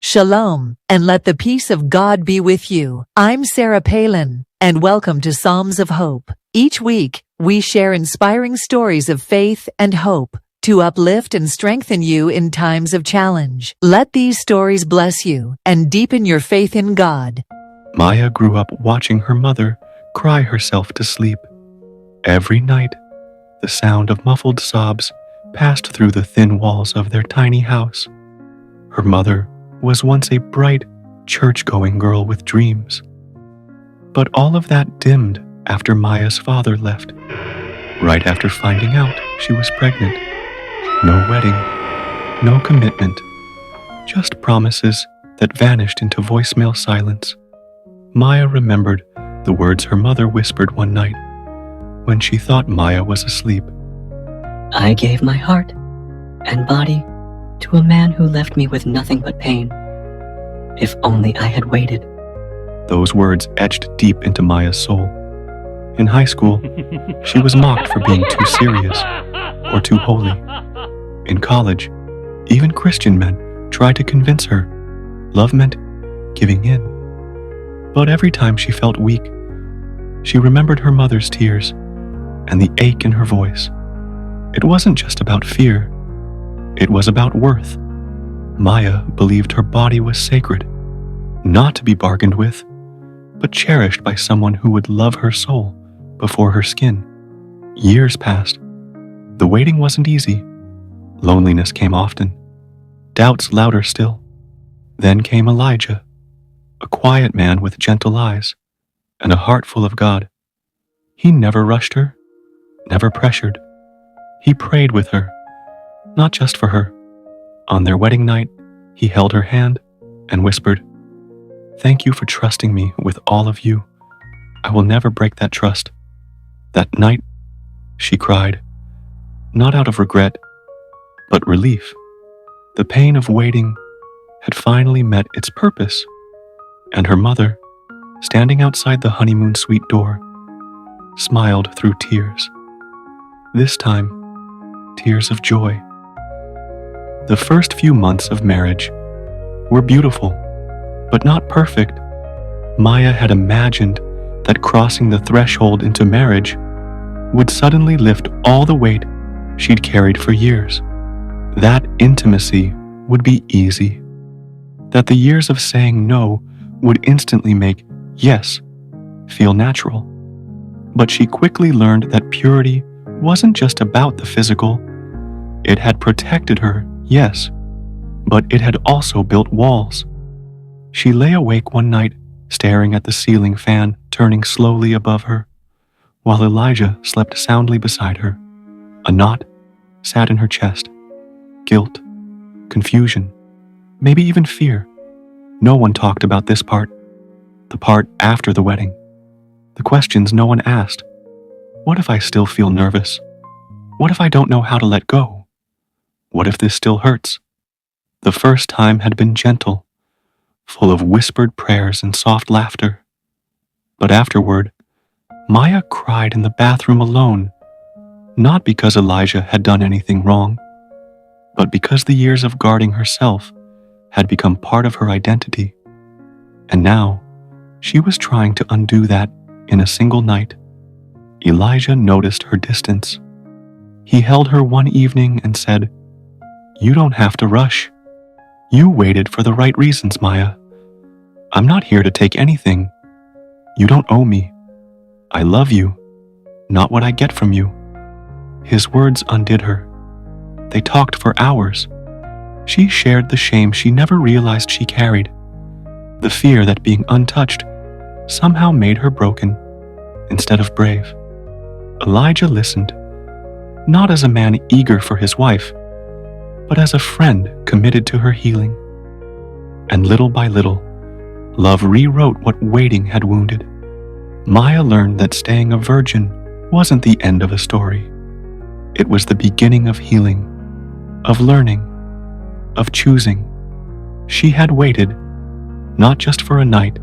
Shalom, and let the peace of God be with you. I'm Sarah Palin, and welcome to Psalms of Hope. Each week, we share inspiring stories of faith and hope to uplift and strengthen you in times of challenge. Let these stories bless you and deepen your faith in God. Maya grew up watching her mother cry herself to sleep. Every night, the sound of muffled sobs passed through the thin walls of their tiny house. Her mother was once a bright, church-going girl with dreams. But all of that dimmed after Maya's father left, right after finding out she was pregnant. No wedding, no commitment, just promises that vanished into voicemail silence. Maya remembered the words her mother whispered one night when she thought Maya was asleep. I gave my heart and body to a man who left me with nothing but pain. If only I had waited. Those words etched deep into Maya's soul. In high school, she was mocked for being too serious or too holy. In college, even Christian men tried to convince her love meant giving in. But every time she felt weak, she remembered her mother's tears and the ache in her voice. It wasn't just about fear. It was about worth. Maya believed her body was sacred, not to be bargained with, but cherished by someone who would love her soul before her skin. Years passed. The waiting wasn't easy. Loneliness came often, doubts louder still. Then came Elijah, a quiet man with gentle eyes and a heart full of God. He never rushed her, never pressured. He prayed with her, not just for her. On their wedding night, he held her hand and whispered, "Thank you for trusting me with all of you. I will never break that trust." That night, she cried, not out of regret, but relief. The pain of waiting had finally met its purpose, and her mother, standing outside the honeymoon suite door, smiled through tears. This time, tears of joy. The first few months of marriage were beautiful, but not perfect. Maya had imagined that crossing the threshold into marriage would suddenly lift all the weight she'd carried for years. That intimacy would be easy. That the years of saying no would instantly make yes feel natural. But she quickly learned that purity wasn't just about the physical. It had protected her, yes, but it had also built walls. She lay awake one night, staring at the ceiling fan turning slowly above her, while Elijah slept soundly beside her. A knot sat in her chest. Guilt, confusion, maybe even fear. No one talked about this part, the part after the wedding. The questions no one asked. What if I still feel nervous? What if I don't know how to let go? What if this still hurts? The first time had been gentle, full of whispered prayers and soft laughter. But afterward, Maya cried in the bathroom alone, not because Elijah had done anything wrong, but because the years of guarding herself had become part of her identity. And now, she was trying to undo that in a single night. Elijah noticed her distance. He held her one evening and said, "You don't have to rush. You waited for the right reasons, Maya. I'm not here to take anything. You don't owe me. I love you, not what I get from you." His words undid her. They talked for hours. She shared the shame she never realized she carried, the fear that being untouched somehow made her broken instead of brave. Elijah listened, not as a man eager for his wife, but as a friend committed to her healing. And little by little, love rewrote what waiting had wounded. Maya learned that staying a virgin wasn't the end of a story. It was the beginning of healing, of learning, of choosing. She had waited, not just for a night,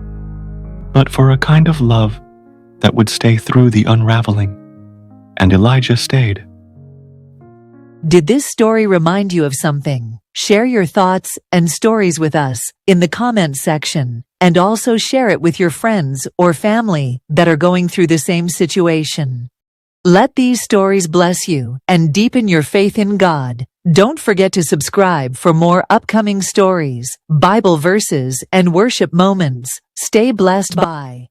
but for a kind of love that would stay through the unraveling. And Elijah stayed. Did this story remind you of something? Share your thoughts and stories with us in the comment section, and also share it with your friends or family that are going through the same situation. Let these stories bless you and deepen your faith in God. Don't forget to subscribe for more upcoming stories, Bible verses, and worship moments. Stay blessed. Bye.